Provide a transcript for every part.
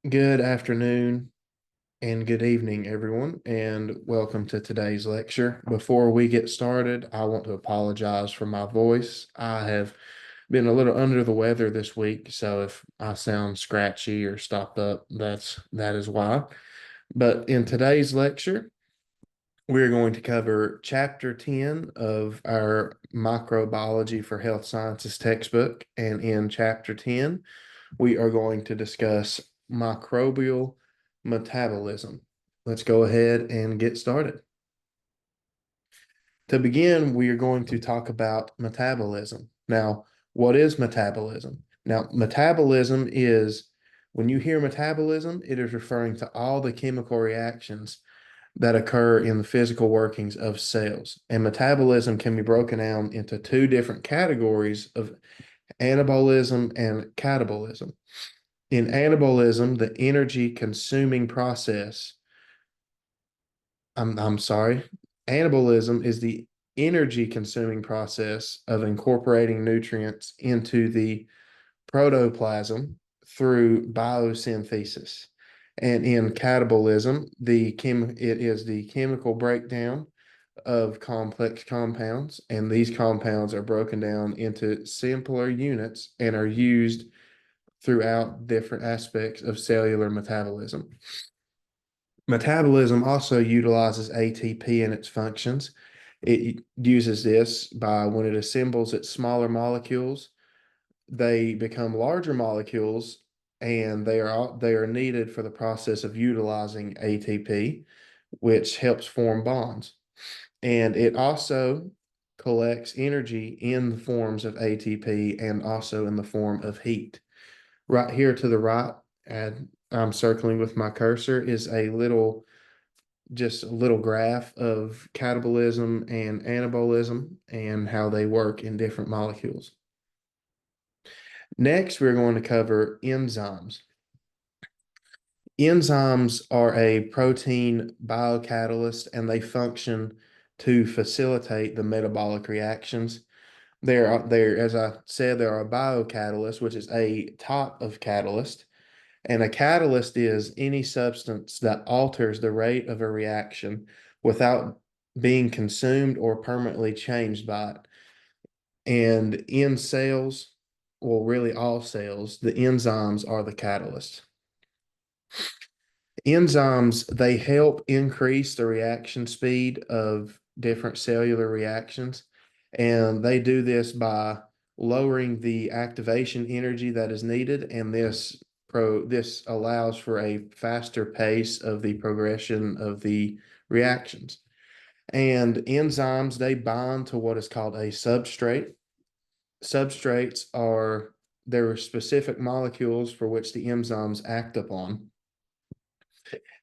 Good afternoon and good evening, everyone, and welcome to today's lecture. Before we get started, I want to apologize for my voice. I have been a little under the weather this week, so if I sound scratchy or stopped up, that is why. But in today's lecture, we're going to cover chapter 10 of our Microbiology for Health Sciences textbook, and in chapter 10, we are going to discuss microbial metabolism. Let's go ahead and get started. To begin, we are going to talk about metabolism. Now, what is metabolism? Now, metabolism is when you hear metabolism, it is referring to all the chemical reactions that occur in the physical workings of cells. And metabolism can be broken down into two different categories of anabolism and catabolism. In anabolism, the energy consuming process, I'm sorry, anabolism is the energy consuming process of incorporating nutrients into the protoplasm through biosynthesis. And in catabolism, it is the chemical breakdown of complex compounds, and these compounds are broken down into simpler units and are used throughout different aspects of cellular metabolism. Metabolism also utilizes ATP in its functions. It uses this by when it assembles its smaller molecules, they become larger molecules and they are needed for the process of utilizing ATP, which helps form bonds. And it also collects energy in the forms of ATP and also in the form of heat. Right here to the right, and I'm circling with my cursor, is just a little graph of catabolism and anabolism and how they work in different molecules. Next, we're going to cover enzymes. Enzymes are a protein biocatalyst and they function to facilitate the metabolic reactions. As I said, there are biocatalysts, which is a type of catalyst. And a catalyst is any substance that alters the rate of a reaction without being consumed or permanently changed by it. And in cells, well, really all cells, the enzymes are the catalyst. Enzymes, they help increase the reaction speed of different cellular reactions. And they do this by lowering the activation energy that is needed. And this allows for a faster pace of the progression of the reactions. And enzymes, they bind to what is called a substrate. Substrates are there are specific molecules for which the enzymes act upon.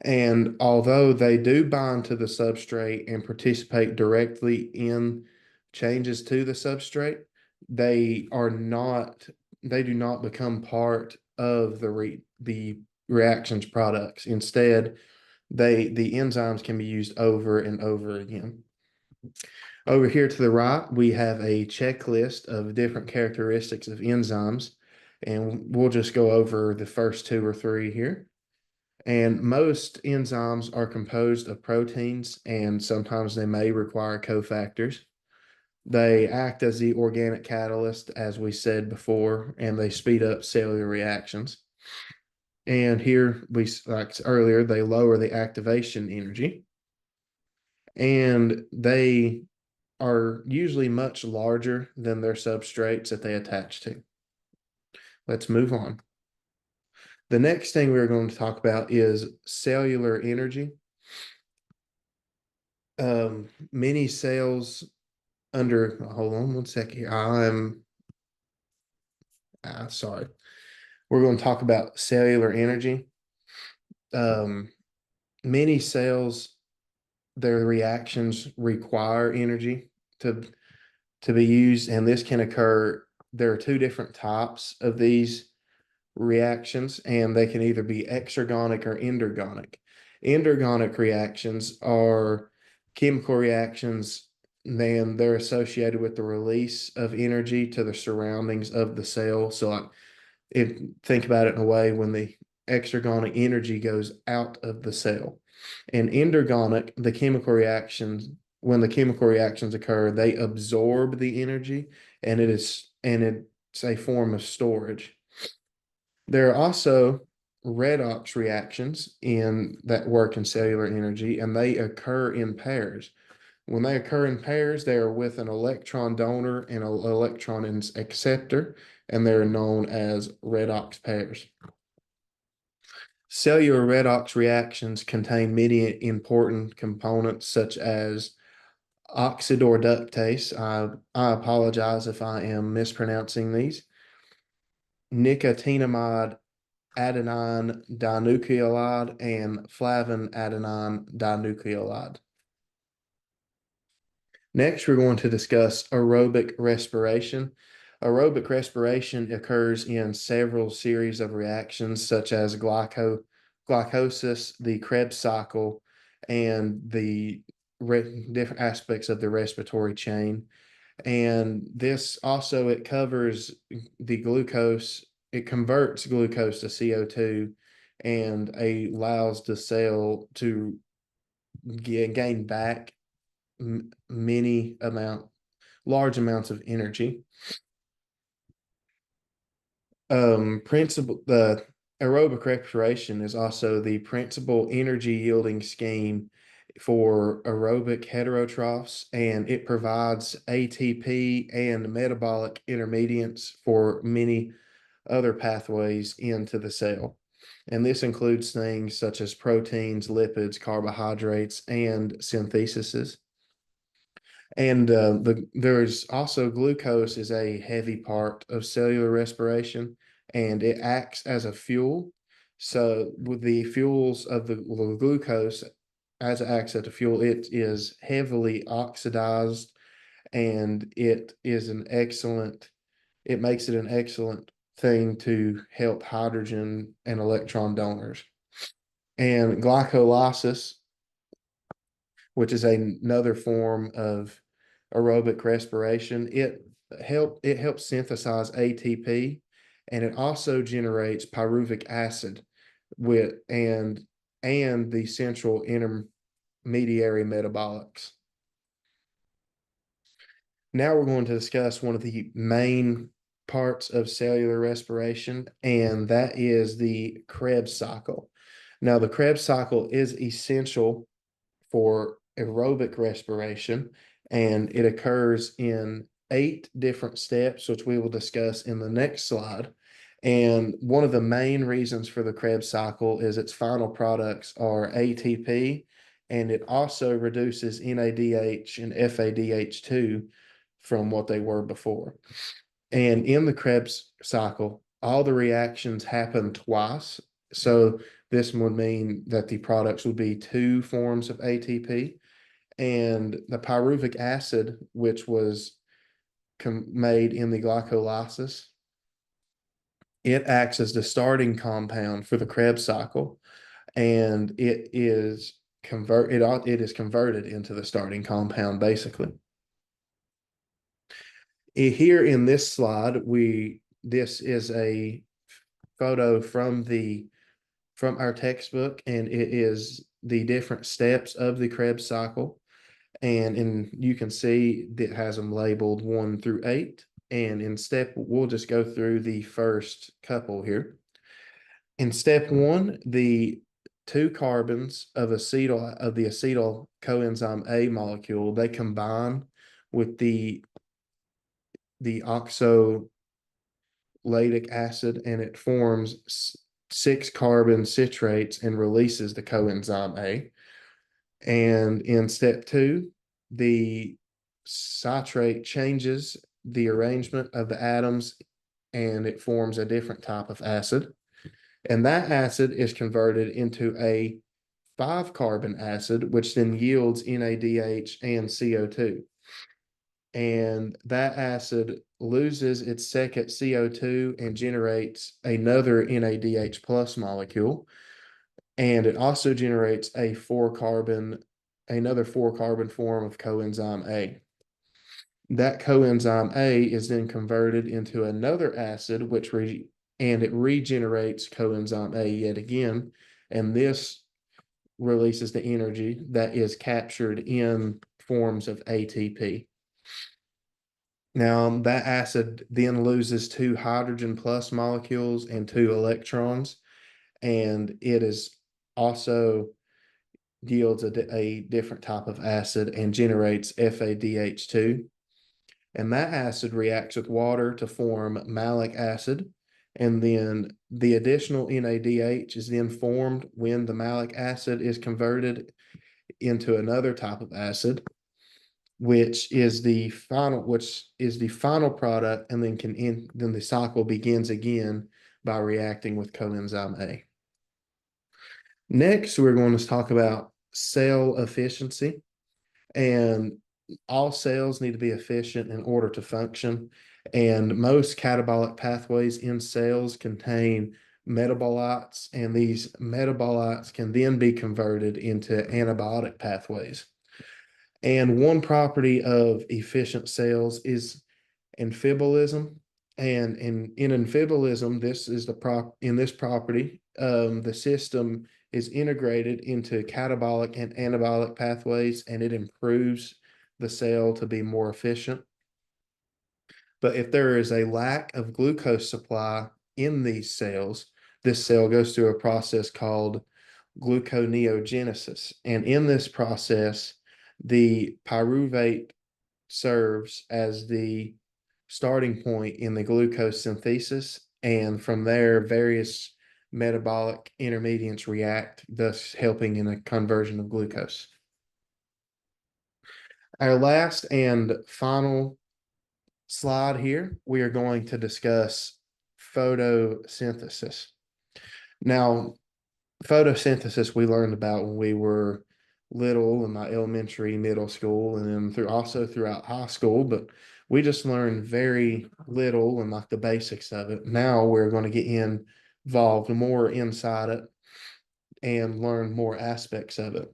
And although they do bind to the substrate and participate directly in changes to the substrate, they are not, they do not become part of the reactions products. Instead, the enzymes can be used over and over again. Over here to the right, we have a checklist of different characteristics of enzymes, and we'll just go over the first two or three here. And most enzymes are composed of proteins, and sometimes they may require cofactors. They act as the organic catalyst, as we said before, and they speed up cellular reactions. And here, like earlier, they lower the activation energy, and they are usually much larger than their substrates that they attach to. Let's move on. The next thing we're going to talk about is cellular energy. Many cells hold on one second here. Sorry. We're going to talk about cellular energy. Um, Many cells, their reactions require energy to be used, and this can occur. There are two different types of these reactions, and they can either be exergonic or endergonic. Endergonic reactions are chemical reactions, then they're associated with the release of energy to the surroundings of the cell. So, like, think about it in a way when exergonic energy goes out of the cell. And endergonic, the chemical reactions, when the chemical reactions occur, they absorb the energy, and it's a form of storage. There are also redox reactions in that work in cellular energy, and they occur in pairs. When they occur in pairs, they are with an electron donor and an electron acceptor, and they're known as redox pairs. Cellular redox reactions contain many important components such as oxidoreductase. I apologize if I am mispronouncing these. Nicotinamide adenine dinucleotide and flavin adenine dinucleotide. Next, we're going to discuss aerobic respiration. Aerobic respiration occurs in several series of reactions, such as glycolysis, the Krebs cycle, and the different aspects of the respiratory chain. And this also, it covers the glucose, it converts glucose to CO2 and allows the cell to gain back large amounts of energy. The aerobic respiration is also the principal energy yielding scheme for aerobic heterotrophs, and it provides ATP and metabolic intermediates for many other pathways into the cell. And this includes things such as proteins, lipids, carbohydrates, and synthesis. And there's also glucose is a heavy part of cellular respiration, and it acts as a fuel. So with the fuels of the glucose, as it acts as a fuel, it is heavily oxidized, and it makes it an excellent thing to help hydrogen and electron donors. And glycolysis, which is another form of aerobic respiration. It helps synthesize ATP, and it also generates pyruvic acid with and the central intermediary metabolics. Now we're going to discuss one of the main parts of cellular respiration, and that is the Krebs cycle. Now, the Krebs cycle is essential for aerobic respiration, and it occurs in 8 different steps, which we will discuss in the next slide. And one of the main reasons for the Krebs cycle is its final products are ATP, and it also reduces NADH and FADH2 from what they were before. And in the Krebs cycle, all the reactions happen twice. So this would mean that the products would be 2 forms of ATP, and the pyruvic acid, which was made in the glycolysis, it acts as the starting compound for the Krebs cycle, and it is converted into the starting compound basically. Here in this slide, this is a photo from our textbook, and it is the different steps of the Krebs cycle. And you can see it has them labeled 1 through 8. And we'll just go through the first couple here. In step 1, the 2 carbons of the acetyl coenzyme A molecule, they combine with the oxalate acid, and it forms 6 carbon citrates and releases the coenzyme A. And in step 2, the citrate changes the arrangement of the atoms, and it forms a different type of acid. And that acid is converted into a 5-carbon acid, which then yields NADH and CO2. And that acid loses its second CO2 and generates another NADH plus molecule. And it also generates another 4-carbon form of coenzyme A. That coenzyme A is then converted into another acid, which and it regenerates coenzyme A yet again. And this releases the energy that is captured in forms of ATP. Now, that acid then loses two hydrogen plus molecules and two electrons, and it is also yields a different type of acid and generates FADH2. And that acid reacts with water to form malic acid. And then the additional NADH is then formed when the malic acid is converted into another type of acid, which is the final product, and then the cycle begins again by reacting with coenzyme A. Next, we're going to talk about cell efficiency, and all cells need to be efficient in order to function. And most catabolic pathways in cells contain metabolites, and these metabolites can then be converted into antibiotic pathways. And one property of efficient cells is amphibolism. And in amphibolism, this is in this property, the system is integrated into catabolic and anabolic pathways, and it improves the cell to be more efficient. But if there is a lack of glucose supply in these cells, this cell goes through a process called gluconeogenesis. And in this process, the pyruvate serves as the starting point in the glucose synthesis. And from there, various metabolic intermediates react, thus helping in a conversion of glucose. Our last and final slide here, we are going to discuss photosynthesis. Now, photosynthesis we learned about when we were little in my elementary, middle school, and then also throughout high school, but we just learned very little and like the basics of it. Now we're going to get involved more inside it and learn more aspects of it.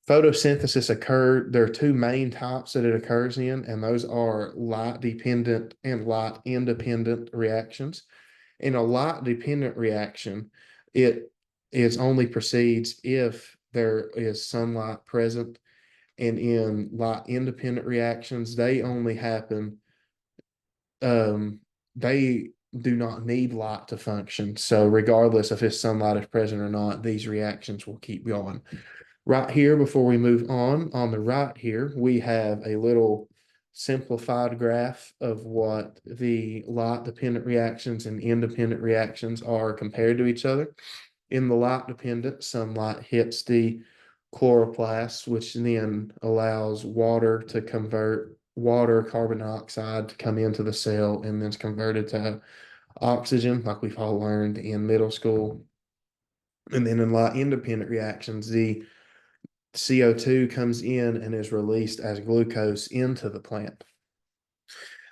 Photosynthesis there are two main types that it occurs in, and those are light dependent and light independent reactions. In a light dependent reaction, it only proceeds if there is sunlight present. And in light independent reactions, they only happen, they do not need light to function. So regardless of if sunlight is present or not, these reactions will keep going. Right here, before we move on the right here, we have a little simplified graph of what the light dependent reactions and independent reactions are compared to each other. In the light dependent, sunlight hits the chloroplast, which then allows water to convert carbon dioxide to come into the cell, and then it's converted to oxygen, like we've all learned in middle school. And then in light independent reactions, the CO2 comes in and is released as glucose into the plant.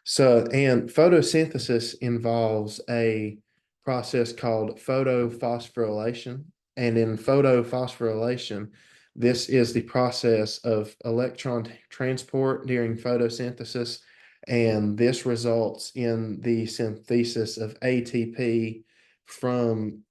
So, and photosynthesis involves a process called photophosphorylation. And in photophosphorylation, this is the process of electron transport during photosynthesis. And this results in the synthesis of ATP from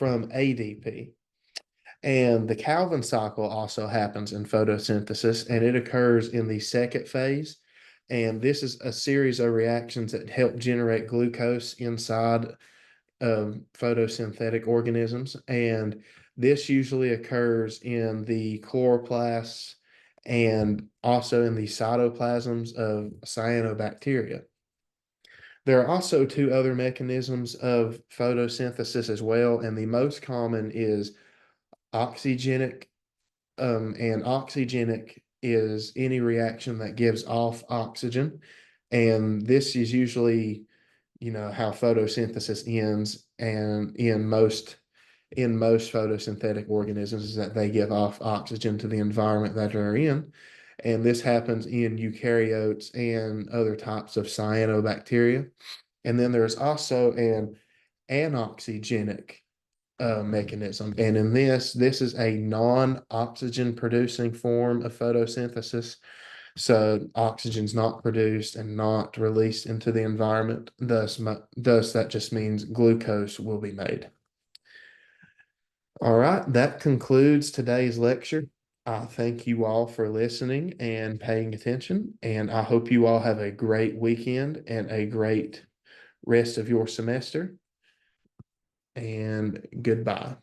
ADP. And the Calvin cycle also happens in photosynthesis, and it occurs in the second phase. And this is a series of reactions that help generate glucose inside of photosynthetic organisms. And this usually occurs in the chloroplasts and also in the cytoplasms of cyanobacteria. There are also two other mechanisms of photosynthesis as well, and the most common is oxygenic. And oxygenic is any reaction that gives off oxygen. And this is usually, how photosynthesis ends. And in most photosynthetic organisms is that they give off oxygen to the environment that they're in. And this happens in eukaryotes and other types of cyanobacteria. And then there's also an anoxygenic mechanism. And in this is a non-oxygen producing form of photosynthesis. So oxygen's not produced and not released into the environment. Thus that just means glucose will be made. All right, that concludes today's lecture. I thank you all for listening and paying attention, and I hope you all have a great weekend and a great rest of your semester. And goodbye.